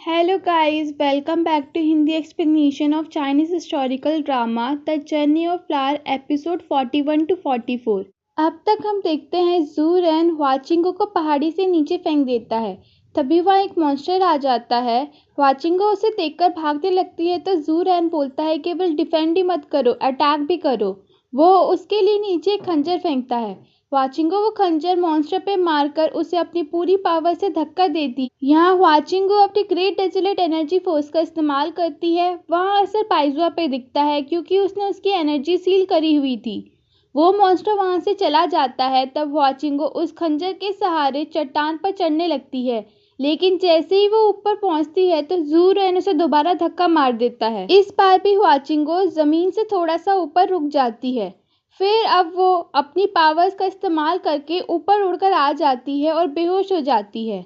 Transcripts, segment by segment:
Hello guys, welcome back to Hindi explanation of Chinese historical drama The Journey of Flower episode 41 to 44। अब तक हम देखते हैं जू रैन हुआचिंगो को पहाड़ी से नीचे फेंक देता है। तभी वहाँ एक मॉन्स्टर आ जाता है। हुआचिंगो उसे देखकर भागने लगती है तो जू रैन बोलता है केवल डिफेंड ही मत करो, अटैक भी करो। वो उसके लिए नीचे एक खंजर फेंकता है। हुआचिंगो वो खंजर मॉन्स्टर पे मारकर उसे अपनी पूरी पावर से धक्का देती। यहाँ हुआचिंगो अपनी ग्रेट डेजोलेट एनर्जी फोर्स का इस्तेमाल करती है। वहाँ असर पाइजुआ पे दिखता है क्योंकि उसने उसकी एनर्जी सील करी हुई थी। वो मॉन्स्टर वहां से चला जाता है। तब हुआचिंगो उस खंजर के सहारे चट्टान पर चढ़ने लगती है, लेकिन जैसे ही वो ऊपर पहुंचती है तो जू रैन उसे दोबारा धक्का मार देता है। इस बार भी हुआचिंगो जमीन से थोड़ा सा ऊपर रुक जाती है। फिर अब वो अपनी पावर्स का इस्तेमाल करके ऊपर उड़कर आ जाती है और बेहोश हो जाती है।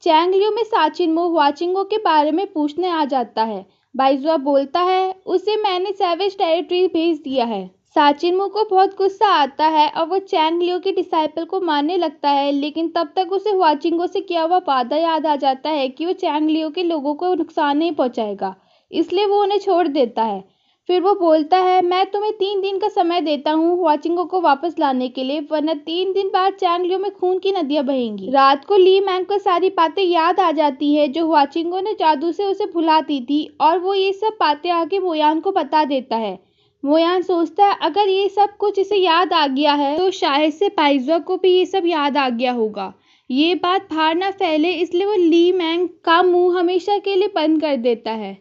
चैंगलियो में साचिनमो हुआचिंगो के बारे में पूछने आ जाता है। बाइजुआ बोलता है उसे मैंने सैवेज टेरिटरी भेज दिया है। साचिनमो को बहुत गुस्सा आता है और वो चैंगलियो के डिसाइपल को मारने लगता है, लेकिन तब तक उसे हुआचिंगो से किया हुआ वादा याद आ जाता है कि वो चैंगलियो के लोगों को नुकसान नहीं पहुंचाएगा, इसलिए वो उन्हें छोड़ देता है। फिर वो बोलता है मैं तुम्हें 3 दिन का समय देता हूँ हुआचिंगो को वापस लाने के लिए, वरना 3 दिन बाद चैंगलियो में खून की नदियां बहेंगी। रात को ली मैंग को सारी बातें याद आ जाती है जो हुआचिंगो ने जादू से उसे भुला दी थी, और वो ये सब बातें आगे मोयान को बता देता है। मोयान सोचता है अगर ये सब कुछ इसे याद आ गया है तो शायद से पाइजुआ को भी ये सब याद आ गया होगा। ये बात बाहर ना फैले इसलिए वो ली मैंग का मुंह हमेशा के लिए बंद कर देता है।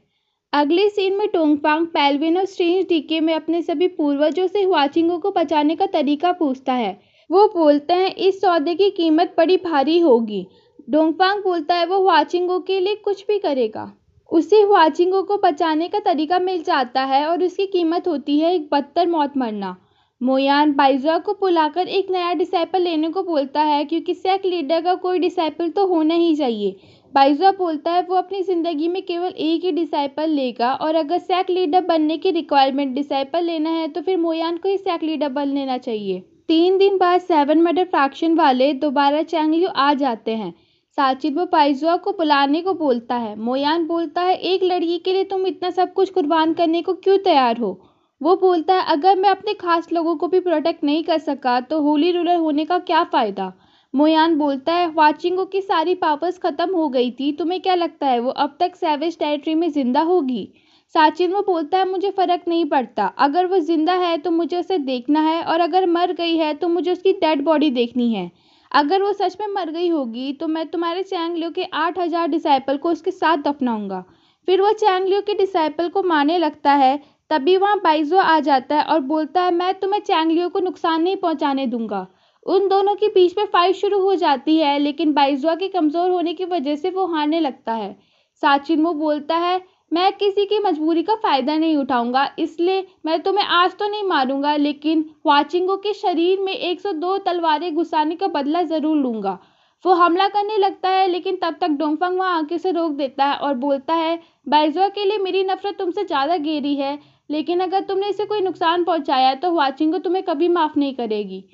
अगले सीन में डोंगफांग पेल्विन और स्ट्रेंज डीके में अपने सभी पूर्वजों से हुआचिंगो को बचाने का तरीका पूछता है। वो बोलते हैं इस सौदे की कीमत बड़ी भारी होगी। डोंगफांग बोलता है वो हुआचिंगो के लिए कुछ भी करेगा। उसे हुआचिंगो को बचाने का तरीका मिल जाता है और उसकी कीमत होती है एक बदतर मौत मरना। मोयान बाइजुआ को बुलाकर एक नया डिसाइपल लेने को बोलता है क्योंकि सेक्ट लीडर का कोई डिसाइपल तो होना ही चाहिए। बाइजुआ बोलता है वो अपनी ज़िंदगी में केवल एक ही डिसाइपल लेगा, और अगर सेक्ट लीडर बनने की रिक्वायरमेंट डिसाइपल लेना है तो फिर मोयान को ही सेक्ट लीडर बन लेना चाहिए। 3 दिन बाद 7 मर्डर फैक्शन वाले दोबारा चैंगलियो आ जाते हैं। साचिबो बाइजुआ को बुलाने को बोलता है। मोयान बोलता है एक लड़की के लिए तुम इतना सब कुछ कुर्बान करने को क्यों तैयार हो। वो बोलता है अगर मैं अपने खास लोगों को भी प्रोटेक्ट नहीं कर सका तो होली रूलर होने का क्या फ़ायदा। मोयान बोलता है हुआचिंगो की सारी पावर्स खत्म हो गई थी, तुम्हें क्या लगता है वो अब तक सैवेज टेरिटरी में जिंदा होगी। साचिनमो बोलता है मुझे फ़र्क नहीं पड़ता, अगर वो जिंदा है तो मुझे उसे देखना है, और अगर मर गई है तो मुझे उसकी डेड बॉडी देखनी है। अगर वो सच में मर गई होगी तो मैं तुम्हारे चैंगलियो के 8000 डिसाइपल को उसके साथ दफनाऊंगा। फिर वो चैंगलियो के डिसाइपल को मारने लगता है। तभी वहाँ बाइजुआ आ जाता है और बोलता है मैं तुम्हें चैंगलियो को नुकसान नहीं पहुंचाने दूंगा। उन दोनों के बीच में फाइट शुरू हो जाती है, लेकिन बाइजुआ के कमज़ोर होने की वजह से वो हारने लगता है। साचिनमो बोलता है मैं किसी की मजबूरी का फ़ायदा नहीं उठाऊंगा, इसलिए मैं तुम्हें आज तो नहीं मारूंगा, लेकिन हुआचिंगो के शरीर में 102 तलवारें घुसाने का बदला ज़रूर लूंगा। वो हमला करने लगता है, लेकिन तब तक डोंगफंग वहाँ आके उसे रोक देता है और बोलता है बाइजुआ के लिए मेरी नफरत तुमसे ज़्यादा गहरी है, लेकिन अगर तुमने इसे कोई नुकसान पहुंचाया तो हुआचिंगो तुम्हें कभी माफ़ नहीं करेगी।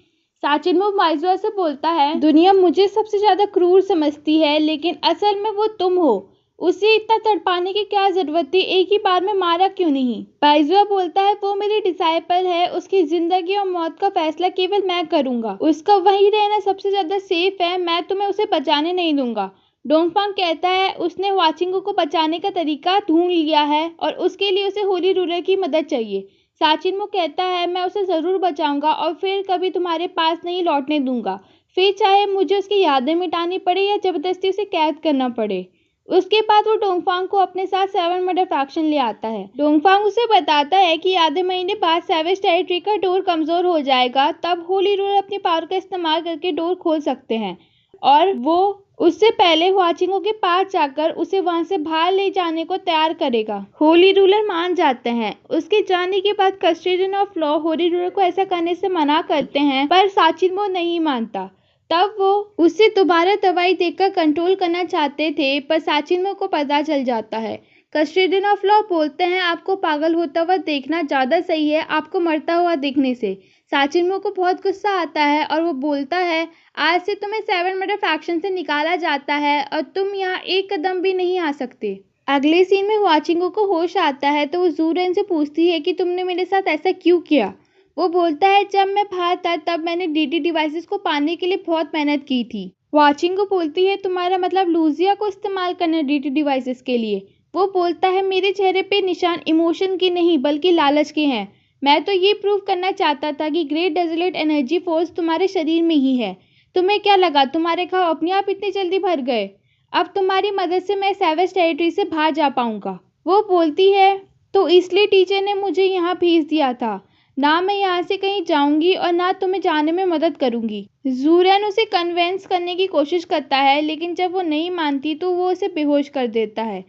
साचिनमो बाइजुआ से बोलता है दुनिया मुझे सबसे ज्यादा क्रूर समझती है, लेकिन असल में वो तुम हो। उसे इतना तड़पाने की क्या जरूरत थी, एक ही बार में मारा क्यों नहीं। बाइजुआ बोलता है वो मेरी डिसाइपल है, उसकी जिंदगी और मौत का फैसला केवल मैं करूंगा, उसका वहीं रहना सबसे ज्यादा सेफ है, मैं तुम्हें उसे बचाने नहीं दूंगा। डोंगफांग कहता है उसने हुआचिंगो को बचाने का तरीका ढूंढ लिया है और उसके लिए उसे होली रूलर की मदद चाहिए। साचिनमो कहता है मैं उसे ज़रूर बचाऊंगा और फिर कभी तुम्हारे पास नहीं लौटने दूंगा, फिर चाहे मुझे उसकी यादें मिटानी पड़े या ज़बरदस्ती उसे कैद करना पड़े। उसके बाद वो डोंगफांग को अपने साथ 7 मर्डर फैक्शन ले आता है। डोंगफांग उसे बताता है कि आधे महीने बाद सैवेज टेरिटरी का डोर कमज़ोर हो जाएगा, तब होली रूलर अपनी पावर का इस्तेमाल करके डोर खोल सकते हैं, और वो उससे पहले हुआचिंगो के पास जाकर उसे वहां से बाहर ले जाने को तैयार करेगा। होली रूलर मान जाते हैं। उसके जाने के बाद custodian of law Holi ruler को ऐसा करने से मना करते हैं, पर साचिनमो नहीं मानता। तब वो उसे दोबारा दवाई देकर कंट्रोल करना चाहते थे, पर साचिनमो को पता चल जाता है। कस्टोडियन ऑफ लॉ बोलते हैं आपको पागल होता हुआ देखना ज़्यादा सही है आपको मरता हुआ देखने से। साचिनमो को बहुत गुस्सा आता है और वो बोलता है, आज से तुम्हें 7 मर्डर फैक्शन से निकाला जाता है और तुम यहाँ एक कदम भी नहीं आ सकते। अगले सीन में वाचिंगो को होश आता है तो वो ज़ूरेन से पूछती है कि तुमने मेरे साथ ऐसा क्यों किया। वो बोलता है, जब मैं बाहर था तब मैंने डीडी डिवाइसेस को पाने के लिए बहुत मेहनत की थी। वाचिंगो बोलती है, तुम्हारा मतलब लूजिया को इस्तेमाल करना डीडी डिवाइसेस के लिए। वो बोलता है, मेरे चेहरे पे निशान इमोशन के नहीं बल्कि लालच के हैं। मैं तो ये प्रूव करना चाहता था कि ग्रेट डेजोलेट एनर्जी फोर्स तुम्हारे शरीर में ही है। तुम्हें क्या लगा तुम्हारे घाव अपने आप इतनी जल्दी भर गए? अब तुम्हारी मदद से मैं सैवेज टेरिटरी से बाहर जा पाऊंगा। वो बोलती है, तो इसलिए टीचर ने मुझे यहाँ भेज दिया था। ना मैं यहाँ से कहीं जाऊंगी और ना तुम्हें जाने में मदद करूंगी। ज़ूरेन उसे कन्वेंस करने की कोशिश करता है, लेकिन जब वो नहीं मानती तो वो उसे बेहोश कर देता है।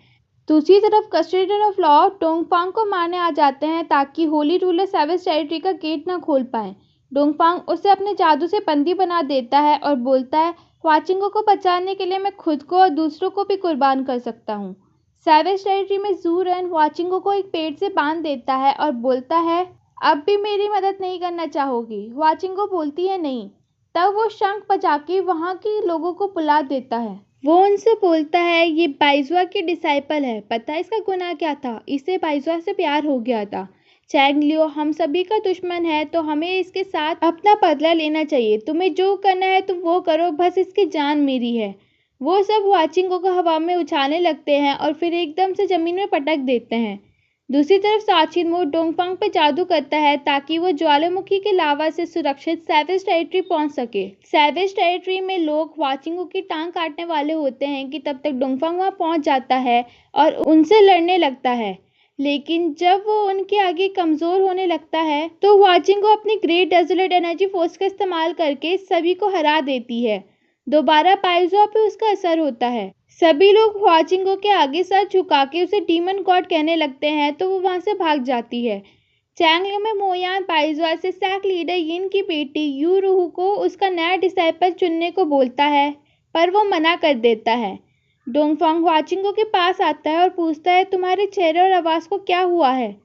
दूसरी तरफ कस्टोडियन ऑफ लॉ डोंगफांग को मारने आ जाते हैं ताकि होली रूलर सैवेज टेरिटरी का गेट न खोल पाए। डोंगफांग उसे अपने जादू से बंदी बना देता है और बोलता है, वाचिंगो को बचाने के लिए मैं खुद को और दूसरों को भी कुर्बान कर सकता हूँ। सैवेज टेरिटरी में ज़ूरेन वाचिंगो को एक पेड़ से बांध देता है और बोलता है, अब भी मेरी मदद नहीं करना चाहोगी? वाचिंगो बोलती है, नहीं। तब वो शंख बजा के वहाँ के लोगों को बुला देता है। वो उनसे बोलता है, ये बाइजुआ की डिसाइपल है। पता है इसका गुनाह क्या था? इसे बाइजुआ से प्यार हो गया था। चैंग लियो हम सभी का दुश्मन है, तो हमें इसके साथ अपना बदला लेना चाहिए। तुम्हें जो करना है तुम वो करो, बस इसकी जान मेरी है। वो सब वाचिंगो को हवा में उछालने लगते हैं और फिर एकदम से जमीन में पटक देते हैं। दूसरी तरफ साचिनमो डोंगफांग पर जादू करता है ताकि वो ज्वालामुखी के लावा से सुरक्षित सैवेज टेरिटरी पहुंच सके। सैवेज टेरिटरी में लोग वाचिंगो की टांग काटने वाले होते हैं कि तब तक डोंगफांग वहां पहुंच जाता है और उनसे लड़ने लगता है। लेकिन जब वो उनके आगे कमजोर होने लगता है तो वाचिंगो अपनी ग्रेट डेजोलेट एनर्जी फोर्स का इस्तेमाल करके सभी को हरा देती है। दोबारा पाइजुआ पे उसका असर होता है। सभी लोग वाचिंगो के आगे सर झुका के उसे डीमन गॉड कहने लगते हैं तो वो वहां से भाग जाती है। चैंगलियो में मोयान पाइजुआ से सैक लीडर यिन की बेटी यू रूहू को उसका नया डिसाइपल चुनने को बोलता है, पर वो मना कर देता है। डोंगफांग वाचिंगो के पास आता है और पूछता है, तुम्हारे चेहरे और आवाज़ को क्या हुआ है?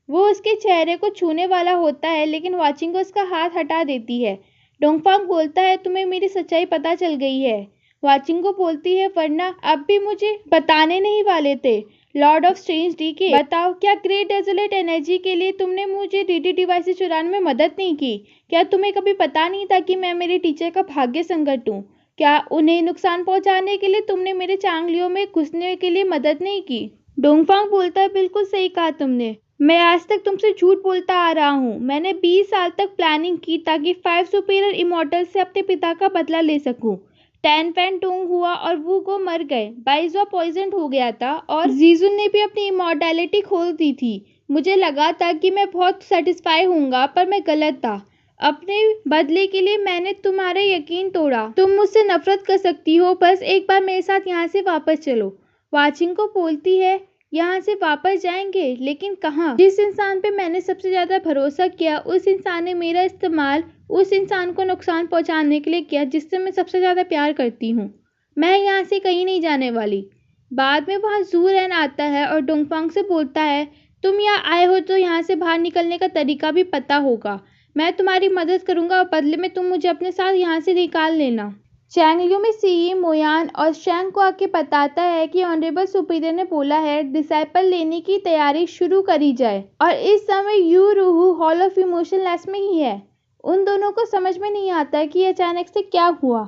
वो उसके चेहरे को छूने वाला होता है, लेकिन वाचिंगो उसका हाथ हटा देती है। डोंगफांग बोलता है, तुम्हें मेरी सच्चाई पता चल गई है। वाचिंगो बोलती है, वरना अब भी मुझे बताने नहीं वाले थे। लॉर्ड ऑफ स्ट्रेंज डीके, बताओ, क्या ग्रेट डेजोलेट एनर्जी के लिए तुमने मुझे डीडी डिवाइसेस चुराने में मदद नहीं की? क्या तुम्हें कभी पता नहीं था कि मैं मेरे टीचर का भाग्य संकट हूँ? क्या उन्हें नुकसान पहुंचाने के लिए तुमने मेरे चांगलियों में घुसने के लिए मदद नहीं की? डोंगफांग बोलता है, बिल्कुल सही कहा तुमने। मैं आज तक तुमसे झूठ बोलता आ रहा हूँ। मैंने 20 साल तक प्लानिंग की ताकि 5 सुपीरियर इमॉर्टल से अपने पिता का बदला ले सकूं। टैन फैन टूंग हुआ और वू को मर गए। बाइजुआ पॉइजन हो गया था और जीजुन ने भी अपनी इमॉर्टैलिटी खोल दी थी। मुझे लगा था कि मैं बहुत सेटिस्फाई होऊंगा, पर मैं गलत था। अपने बदले के लिए मैंने तुम्हारे यकीन तोड़ा। तुम मुझसे नफरत कर सकती हो, बस एक बार मेरे साथ यहाँ से वापस चलो। वाचिंगो बोलती है, यहाँ से वापस जाएंगे, लेकिन कहाँ? जिस इंसान पे मैंने सबसे ज्यादा भरोसा किया उस इंसान ने मेरा इस्तेमाल उस इंसान को नुकसान पहुंचाने के लिए किया जिससे मैं सबसे ज्यादा प्यार करती हूँ। मैं यहाँ से कहीं नहीं जाने वाली। बाद में वहाँ ज़ूरेन आता है और डोंगफांग से बोलता है, तुम यहाँ आए हो तो यहाँ से बाहर निकलने का तरीका भी पता होगा। मैं तुम्हारी मदद करूंगा और बदले में तुम मुझे अपने साथ यहाँ से निकाल लेना। चैंगलियो में सीई मोयान और शैंग को आके बताता है कि ऑनरेबल सुपीरियर ने बोला है डिसाइपल लेने की तैयारी शुरू करी जाए और इस समय you rohu hall of emotionless में ही है। उन दोनों को समझ में नहीं आता कि अचानक से क्या हुआ।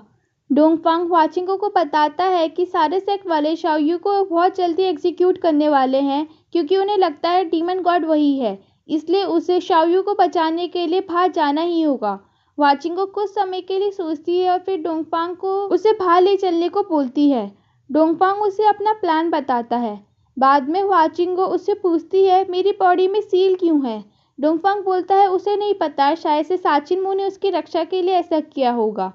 डोंगफांग वाचिंगो को बताता है कि सारे सेक्ट वाले शाओयू को बहुत जल्दी एग्जीक्यूट करने वाले हैं क्योंकि उन्हें लगता है डीमन गॉड वही है, इसलिए उसे शाओयू को बचाने के लिए बाहर जाना ही होगा। वाचिंगो कुछ समय के लिए सोचती है और फिर डोंगफांग को उसे बाहर ले चलने को बोलती है। डोंगफांग उसे अपना प्लान बताता है। बाद में वाचिंगो उससे पूछती है, मेरी बॉडी में सील क्यों है? डोंगफांग बोलता है उसे नहीं पता, शायद से साचिनमो ने उसकी रक्षा के लिए ऐसा किया होगा।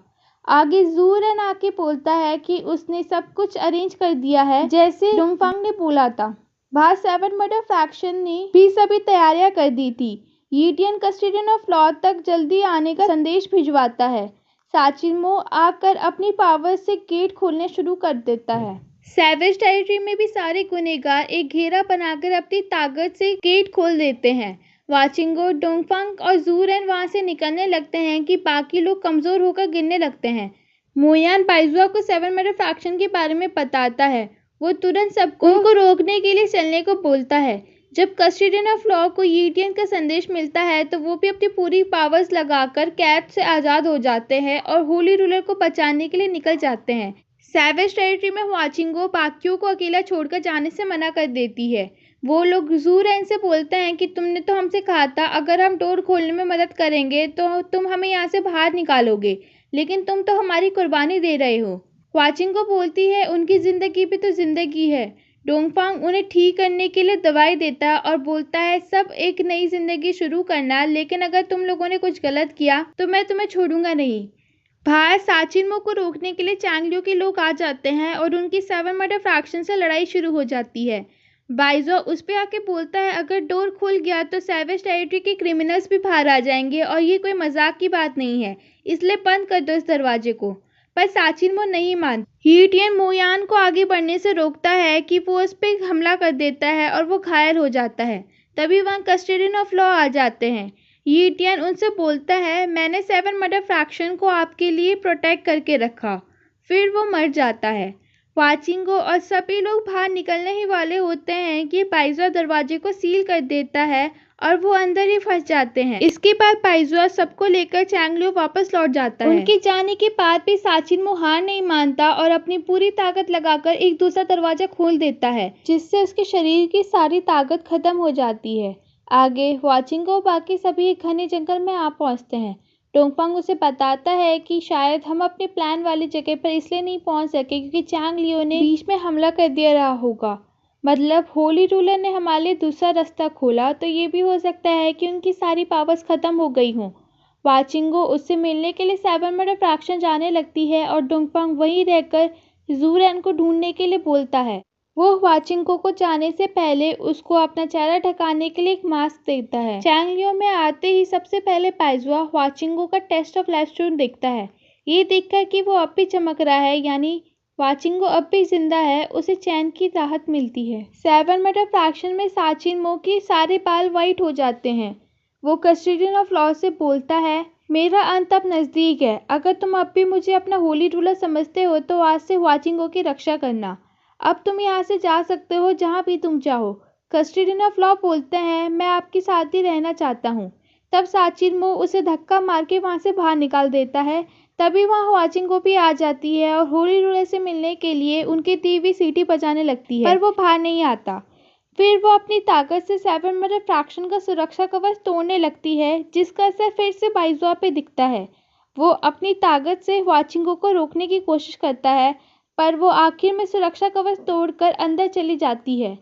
आगे ज़ूरेन आके बोलता है कि उसने सब कुछ अरेंज कर दिया है जैसे डोंगफांग ने बोला था। बाहर 7 मर्डर फैक्शन ने भी सभी तैयारियां कर दी थी। यीटियन कस्टोडियन ऑफ लॉ तक जल्दी आने का संदेश भिजवाता है। साचिनमो आकर अपनी पावर से गेट खोलने शुरू कर देता है। सैवेज टेरिटरी में भी सारे गुनहगार एक घेरा बनाकर अपनी ताकत से गेट खोल देते हैं। वाचिंगो, डोंगफंग और जू रेन वहां से निकलने लगते हैं कि बाकी लोग कमजोर होकर गिरने लगते हैं। मोयान बाइजुआ को 7 मैटर फ्रैक्शन के बारे में बताता है। वो तुरंत सबको उनको रोकने के लिए चलने को बोलता है। जब कस्टोडियन ऑफ लॉ को यीटियन का संदेश मिलता है तो वो भी अपनी पूरी पावर्स लगाकर कैद से आज़ाद हो जाते हैं और होली रूलर को बचाने के लिए निकल जाते हैं। सैवेज टेरिटरी में वाचिंगो बाकियों को अकेला छोड़कर जाने से मना कर देती है। वो लोग जू रेन से बोलते हैं कि तुमने तो हमसे कहा था अगर हम डोर खोलने में मदद करेंगे तो तुम हमें यहाँ से बाहर निकालोगे, लेकिन तुम तो हमारी कुर्बानी दे रहे हो। वाचिंगो बोलती है उनकी ज़िंदगी भी तो ज़िंदगी है। डोंगफांग उन्हें ठीक करने के लिए दवाई देता है और बोलता है सब एक नई ज़िंदगी शुरू करना, लेकिन अगर तुम लोगों ने कुछ गलत किया तो मैं तुम्हें छोड़ूंगा नहीं। बाहर साचिनमो को रोकने के लिए चैंगलियो के लोग आ जाते हैं और उनकी 7 मैटर फ्रैक्शन से लड़ाई शुरू हो जाती है। बाइजुआ उस पे आके बोलता है अगर डोर खुल गया तो सैवेज टेरिटरी के क्रिमिनल्स भी बाहर आ जाएंगे और ये कोई मजाक की बात नहीं है, इसलिए बंद कर दो इस दरवाजे को। पर साचिनमो नहीं मानता। हीटियन मोयान को आगे बढ़ने से रोकता है कि वो उस पर हमला कर देता है और वो घायल हो जाता है। तभी वहाँ कस्टोडियन ऑफ लॉ आ जाते हैं। यीटियन उनसे बोलता है मैंने 7 मैटर फ्रैक्शन को आपके लिए प्रोटेक्ट करके रखा। फिर वो मर जाता है। वाचिंगो और सभी लोग बाहर निकलने ही वाले होते हैं कि बाइजुआ दरवाजे को सील कर देता है और वो अंदर ही फंस जाते हैं। इसके बाद बाइजुआ सबको लेकर चैंगलियो वापस लौट जाता है। उनके जाने के बाद भी साचिनमो हार नहीं मानता और अपनी पूरी ताकत लगाकर एक दूसरा दरवाजा खोल देता है, जिससे उसके शरीर की सारी ताकत खत्म हो जाती है। आगे वाचिंगो और बाकी सभी एक घने जंगल में आ पहुंचते हैं। डोंगफांग उसे बताता है कि शायद हम अपने प्लान वाली जगह पर इसलिए नहीं पहुंच सके क्योंकि चैंगलियो ने बीच में हमला कर दिया रहा होगा। मतलब होली रूलर ने हमारे लिए दूसरा रास्ता खोला, तो ये भी हो सकता है कि उनकी सारी पावर्स खत्म हो गई हों। वाचिंगो उससे मिलने के लिए 7 मैटर फ्रैक्शन जाने लगती है और डोंगफांग वहीं रहकर जू रेन को ढूंढने के लिए बोलता है। वो वाचिंगो को जाने से पहले उसको अपना चेहरा ढकाने के लिए एक मास्क देता है। चैंगलियो में आते ही सबसे पहले बाइजुआ वाचिंगो का टेस्ट ऑफ लाइफ स्टोन देखता है। ये देखकर कि वो अब भी चमक रहा है, यानी वाचिंगो अब भी जिंदा है, उसे चैन की राहत मिलती है। 7 मैटर फ्रैक्शन में साचिनमो के सारे बाल वाइट हो जाते हैं। वो कस्टोडियन ऑफ लॉ से बोलता है मेरा अंत अब नज़दीक है। अगर तुम अब भी मुझे अपना होली रूलर समझते हो तो आज से वाचिंगो की रक्षा करना। अब तुम यहाँ से जा सकते हो जहाँ भी तुम चाहो। कस्टोडियन ऑफ लॉ बोलते हैं मैं आपके साथ ही रहना चाहता हूँ। तब साचिनमो उसे धक्का मार के वहाँ से बाहर निकाल देता है। तभी वहाँ वाचिंगो भी आ जाती है और होली रूलर से मिलने के लिए उनकी दी हुई सीटी बजाने लगती है, पर वो बाहर नहीं आता। फिर वो अपनी ताकत से 7 मैटर फ्रैक्शन का सुरक्षा कवच तोड़ने लगती है, जिसका असर फिर से बाइजुआ पे दिखता है। वो अपनी ताकत से वाचिंगो को रोकने की कोशिश करता है, पर वो आखिर में सुरक्षा कवच तोड़कर अंदर चली जाती है।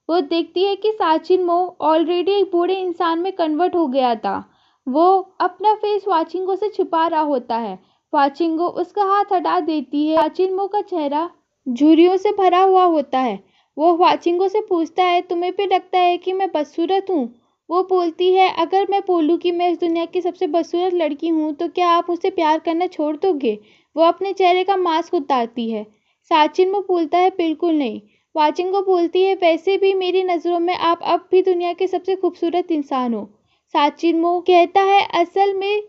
वो देखती है कि साचिनमो ऑलरेडी एक बूढ़े इंसान में कन्वर्ट हो गया था। वो अपना फेस वाचिंगो से छुपा रहा होता है। वाचिंगो उसका हाथ हटा देती है। साचिनमो का चेहरा झुर्रियों से भरा हुआ होता है। वो वाचिंगो से पूछता है तुम्हें भी लगता है कि मैं बदसूरत हूँ? वो बोलती है अगर मैं बोलूँ कि मैं इस दुनिया की सबसे बदसूरत लड़की हूँ तो क्या आप मुझसे प्यार करना छोड़ दोगे? वो अपने चेहरे का मास्क उतारती है। साचिनमो बोलता है बिल्कुल नहीं। वाचिंगो बोलती है वैसे भी मेरी नज़रों में आप अब भी दुनिया के सबसे खूबसूरत इंसान हो। साचिनमो कहता है असल में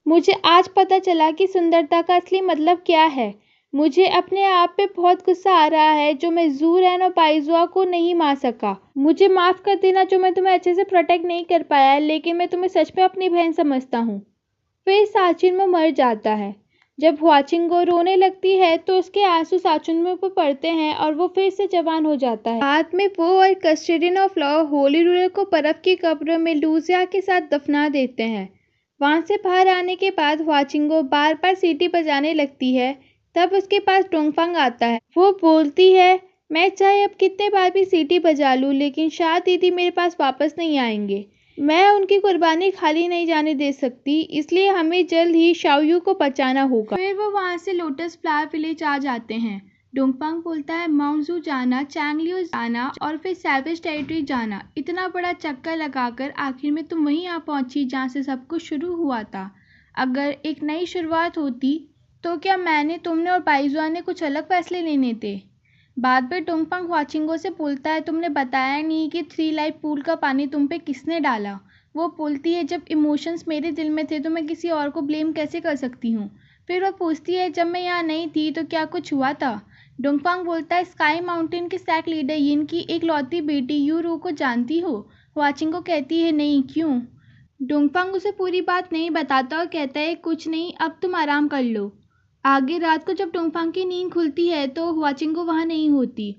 मुझे आज पता चला कि सुंदरता का असली मतलब क्या है। मुझे अपने आप पे बहुत गुस्सा आ रहा है जो मैं जू रेन और बाइजुआ को नहीं मार सका। मुझे माफ़ कर देना जो मैं तुम्हें अच्छे से प्रोटेक्ट नहीं कर पाया, लेकिन मैं तुम्हें सच में अपनी बहन समझता हूँ। फिर साचिनमो मर जाता है। जब वाचिंगो रोने लगती है तो उसके आंसू साचिनमो पर पड़ते हैं और वो फिर से जवान हो जाता है। बाद में वो और custodian of law Holi ruler को बर्फ की कब्र में लूजिया के साथ दफना देते हैं। वहाँ से बाहर आने के बाद वाचिंगो बार बार सीटी बजाने लगती है। तब उसके पास डोंगफांग आता है। वो बोलती है मैं चाहे अब कितने बार भी सीटी बजा लूँ, लेकिन शाह दीदी मेरे पास वापस नहीं आएंगे। मैं उनकी कुर्बानी खाली नहीं जाने दे सकती, इसलिए हमें जल्द ही शाओयू को बचाना होगा। फिर वो वहाँ से लोटस फ्लावर विलेज आ जाते हैं। डोंगफांग बोलता है माउंट जू जाना, चैंगलियो जाना और फिर सैवेज टेरिटरी जाना। इतना बड़ा चक्कर लगाकर आखिर में तुम वहीं आ पहुंची जहाँ से सब कुछ शुरू हुआ था। अगर एक नई शुरुआत होती तो क्या मैंने, तुमने और बाइजुआ ने कुछ अलग फैसले लेने थे? बाद में डोंगफांग वाचिंगो से बोलता है तुमने बताया नहीं कि 3 लाइफ पूल का पानी तुम पे किसने डाला। वो बोलती है जब इमोशंस मेरे दिल में थे तो मैं किसी और को ब्लेम कैसे कर सकती हूँ। फिर वो पूछती है जब मैं यहाँ नहीं थी तो क्या कुछ हुआ था। डोंगफांग बोलता है स्काई माउंटेन के सैक लीडर यिन की एक लौती बेटी यू रू को जानती हो। वाचिंग को कहती है नहीं, क्यों। डोंगफांग उसे पूरी बात नहीं बताता और कहता है कुछ नहीं, अब तुम आराम कर लो। आगे रात को जब डोंगफांग की नींद खुलती है तो वाचिंग को वहाँ नहीं होती।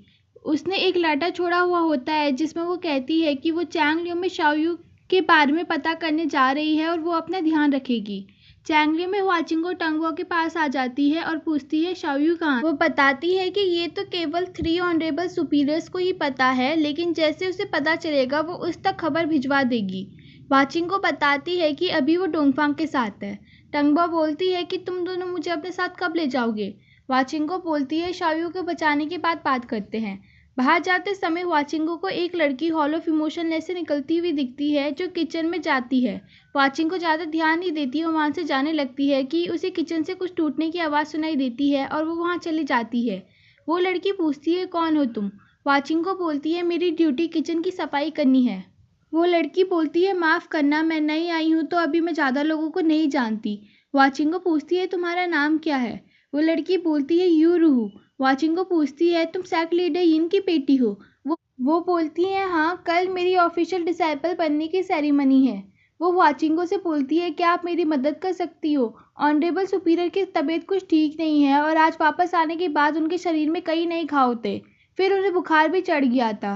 उसने एक लेटर छोड़ा हुआ होता है जिसमें वो कहती है कि वो चैंगलियो में शाओयू के बारे में पता करने जा रही है और वो अपना ध्यान रखेगी। चैंगलियो में वाचिंग टंगवा के पास आ जाती है और पूछती है शाओयू कहाँ। वो बताती है कि ये तो केवल 3 ऑनरेबल सुपीरियर्स को ही पता है, लेकिन जैसे उसे पता चलेगा वो उस तक खबर भिजवा देगी। वाचिंग को बताती है कि अभी वो डोंगफांग के साथ है। टंगबा बोलती है कि तुम दोनों मुझे अपने साथ कब ले जाओगे। वाचिंग को बोलती है शाओयू को बचाने के बाद बात करते हैं। बाहर जाते समय वाचिंगो को एक लड़की हॉल ऑफ इमोशनलेस से निकलती हुई दिखती है जो किचन में जाती है। वाचिंगो ज़्यादा ध्यान नहीं देती और वहाँ से जाने लगती है कि उसे किचन से कुछ टूटने की आवाज़ सुनाई देती है और वो वहाँ चली जाती है। वो लड़की पूछती है कौन हो तुम। वाचिंगो बोलती है मेरी ड्यूटी किचन की सफाई करनी है। वो लड़की बोलती है माफ़ करना, मैं नई आई हूँ तो अभी मैं ज़्यादा लोगों को नहीं जानती। वाचिंगो पूछती है तुम्हारा नाम क्या है। वो लड़की बोलती है यू रू। वाचिंगो पूछती है तुम सैक लीडर यिन की बेटी हो। वो बोलती है हाँ, कल मेरी ऑफिशियल डिसाइपल बनने की सेरेमनी है। वो वाचिंगो से बोलती है क्या आप मेरी मदद कर सकती हो। ऑनरेबल सुपीरियर की तबीयत कुछ ठीक नहीं है और आज वापस आने के बाद उनके शरीर में कई नए घाव थे, फिर उन्हें बुखार भी चढ़ गया था।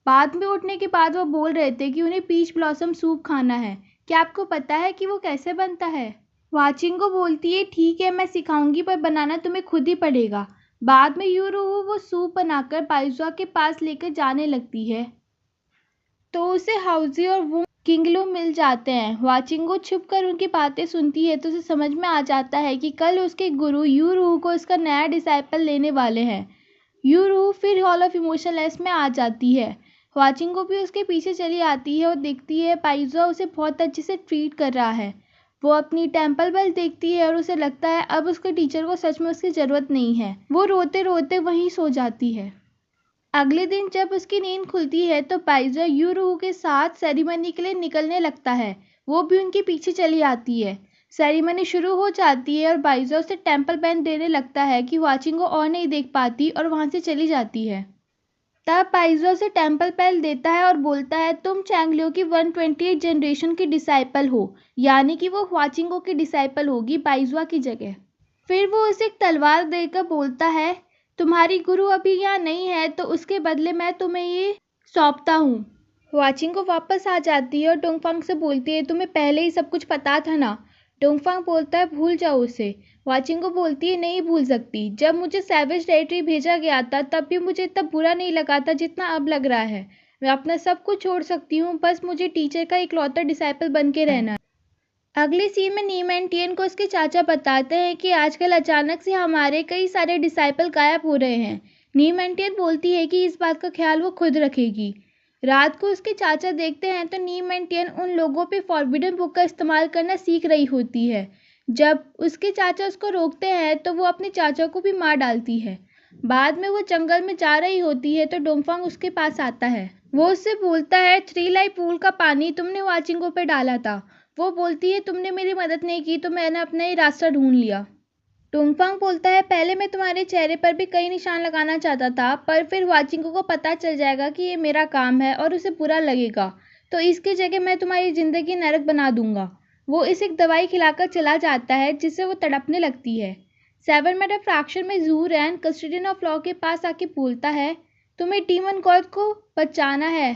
बाद में उठने के बाद वो बोल रहे थे कि उन्हें पीच ब्लॉसम सूप खाना है। क्या आपको पता है कि वो कैसे बनता है। वाचिंगो बोलती है ठीक है मैं सिखाऊंगी, पर बनाना तुम्हें खुद ही पड़ेगा। बाद में यूरू वो सूप बनाकर बाइजुआ के पास लेकर जाने लगती है तो उसे हाउजी और वो किंगलू मिल जाते हैं। वाचिंगो छुपकर उनकी बातें सुनती है तो उसे समझ में आ जाता है कि कल उसके गुरु यूरू को उसका नया डिसाइपल लेने वाले हैं। यूरू फिर हॉल ऑफ इमोशनलेस में आ जाती है। वाचिंगो भी उसके पीछे चली आती है और देखती है बाइजुआ उसे बहुत अच्छे से ट्रीट कर रहा है। वो अपनी टेम्पल बेल देखती है और उसे लगता है अब उसके टीचर को सच में उसकी ज़रूरत नहीं है। वो रोते रोते वहीं सो जाती है। अगले दिन जब उसकी नींद खुलती है तो बाइजुआ यूरू के साथ सेरेमनी के लिए निकलने लगता है। वो भी उनके पीछे चली आती है। सेरेमनी शुरू हो जाती है और बाइजुआ उसे टेम्पल बेल देने लगता है कि वाचिंगो और नहीं देख पाती और वहाँ से चली जाती है। तब बाइजुआ उसे टेम्पल बेल देता है और बोलता है तुम चैंगलियो की 128 जनरेशन की डिसाइपल हो, यानी कि वो वाचिंगो की डिसाइपल होगी बाइजुआ की जगह। फिर वो उसे एक तलवार देकर बोलता है तुम्हारी गुरु अभी यहाँ नहीं है तो उसके बदले मैं तुम्हें ये सौंपता हूँ। वाचिंगो वापस आ जाती है और डोंगफांग से बोलती है तुम्हें पहले ही सब कुछ पता था ना। डोंगफांग बोलता है भूल जाओ उसे। वाचिंगो बोलती है नहीं भूल सकती, जब मुझे सैवेज टेरिटरी भेजा गया था तब भी मुझे इतना बुरा नहीं लगा था जितना अब लग रहा है। मैं अपना सब कुछ छोड़ सकती हूँ, बस मुझे टीचर का इकलौता डिसाइपल बन के रहना है। अगले सीन में नीमैंटियन को उसके चाचा बताते हैं कि आजकल अचानक से हमारे कई सारे डिसाइपल गायब हो रहे हैं। नीमैंटियन बोलती है कि इस बात का ख्याल वो खुद रखेगी। रात को उसके चाचा देखते हैं तो नीमैंटियन उन लोगों पे फॉरबिडन बुक का इस्तेमाल करना सीख रही होती है। जब उसके चाचा उसको रोकते हैं तो वो अपने चाचा को भी मार डालती है। बाद में वो जंगल में जा रही होती है तो डोंगफांग उसके पास आता है। वो उससे बोलता है 3 लाई पूल का पानी तुमने वाचिंगो पे डाला था। वो बोलती है तुमने मेरी मदद नहीं की तो मैंने अपना ही रास्ता ढूंढ लिया। डोंगफांग बोलता है पहले मैं तुम्हारे चेहरे पर भी कई निशान लगाना चाहता था, पर फिर वाचिंगो को पता चल जाएगा कि ये मेरा काम है और उसे बुरा लगेगा, तो इसकी जगह मैं तुम्हारी ज़िंदगी नरक बना दूंगा। वो इसे एक दवाई खिलाकर चला जाता है जिससे वो तड़पने लगती है। 7 मैटर फ्रैक्शन में जू रैन कस्टोडियन ऑफ लॉ के पास आके बोलता है तुम्हें डीमन गॉड को बचाना है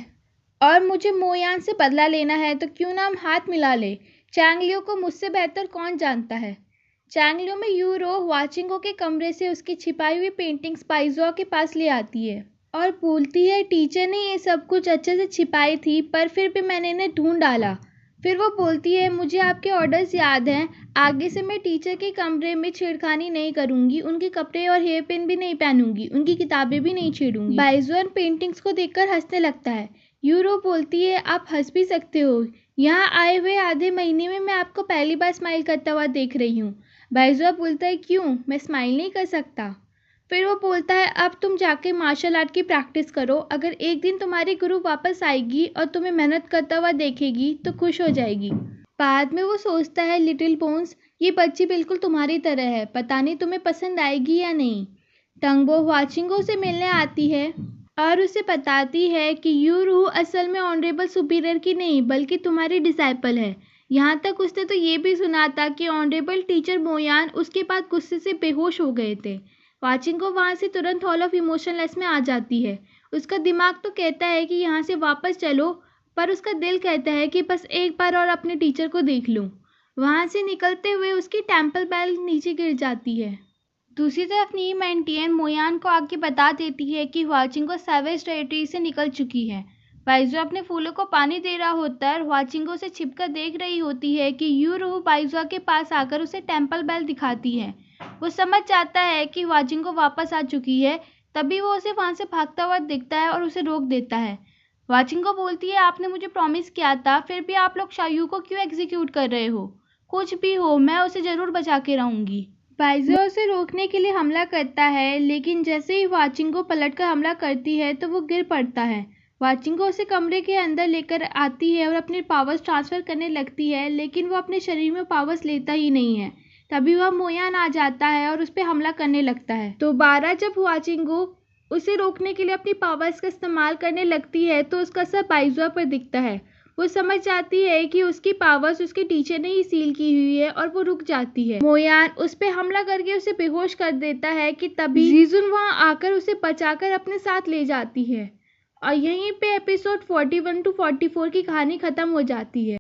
और मुझे मोयान से बदला लेना है, तो क्यों ना हम हाथ मिला ले। चैंगलियो को मुझसे बेहतर कौन जानता है। चैंगलियो में यूरो वाचिंगो के कमरे से उसकी छिपाई हुई पेंटिंग्स बाइजुआ के पास ले आती है और बोलती है टीचर ने ये सब कुछ अच्छे से छिपाई थी पर फिर भी मैंने इन्हें ढूंढ डाला। फिर वो बोलती है मुझे आपके ऑर्डर्स याद हैं, आगे से मैं टीचर के कमरे में छेड़खानी नहीं करूंगी, उनके कपड़े और हेयर पिन भी नहीं पहनूंगी, उनकी किताबें भी नहीं छेड़ूंगी। बाइजुआ पेंटिंग्स को देखकर हंसने लगता है। यूरो बोलती है आप हंस भी सकते हो, यहाँ आए हुए आधे महीने में मैं आपको पहली बार स्माइल करता हुआ देख रही हूँ। बाइजुआ बोलता है क्यों, मैं स्माइल नहीं कर सकता। फिर वो बोलता है अब तुम जाके मार्शल आर्ट की प्रैक्टिस करो, अगर एक दिन तुम्हारी गुरु वापस आएगी और तुम्हें मेहनत करता हुआ देखेगी तो खुश हो जाएगी। बाद में वो सोचता है लिटिल बोन्स, ये बच्ची बिल्कुल तुम्हारी तरह है, पता नहीं तुम्हें पसंद आएगी या नहीं। टंगबो हुआचिंगो से मिलने आती है और उसे बताती है कि यूरू असल में ऑनरेबल सुपीरियर की नहीं बल्कि तुम्हारी डिसाइपल है। यहाँ तक उसने तो ये भी सुना था कि ऑनरेबल टीचर मोयान उसके बाद गुस्से से बेहोश हो गए थे। वाचिंगो वहाँ से तुरंत हॉल ऑफ इमोशनलेस में आ जाती है। उसका दिमाग तो कहता है कि यहाँ से वापस चलो, पर उसका दिल कहता है कि बस एक बार और अपने टीचर को देख लूँ। वहाँ से निकलते हुए उसकी टेम्पल बेल नीचे गिर जाती है। दूसरी तरफ नी मैंटियन मोयान को आके बता देती है कि हुआचिंगो सैवेज टेरिटरी से निकल चुकी है। बाइजू अपने फूलों को पानी दे रहा होता है और हुआचिंगो से छिपकर देख रही होती है कि यूरू बाइजुआ के पास आकर उसे टेम्पल बेल दिखाती है। वो समझ जाता है कि हुआचिंगो वापस आ चुकी है, तभी वो उसे वहाँ से भागता हुआ दिखता है और उसे रोक देता है। हुआचिंगो बोलती है आपने मुझे प्रॉमिस किया था, फिर भी आप लोग शायू को क्यों एग्जीक्यूट कर रहे हो? कुछ भी हो, मैं उसे जरूर बचा के रहूंगी। बाइजुआ उसे रोकने के लिए हमला करता है, लेकिन जैसे ही हुआचिंगो पलटकर हमला करती है तो वो गिर पड़ता है। हुआचिंगो उसे कमरे के अंदर लेकर आती है और अपने पावर्स ट्रांसफर करने लगती है, लेकिन वो अपने शरीर में पावर्स लेता ही नहीं है। तभी वह मोयान आ जाता है और उस पर हमला करने लगता है। दोबारा जब हुआचिंगो उसे रोकने के लिए अपनी पावर्स का इस्तेमाल करने लगती है तो उसका असर बाइजुआ पर दिखता है। वो समझ जाती है कि उसकी पावर्स उसके टीचर ने ही सील की हुई है और वो रुक जाती है। मोयान उस पे हमला करके उसे बेहोश कर देता है कि तभी जीजुन वहां आकर उसे बचाकर अपने साथ ले जाती है। और यहीं पे एपिसोड 41 to 44 की कहानी खत्म हो जाती है।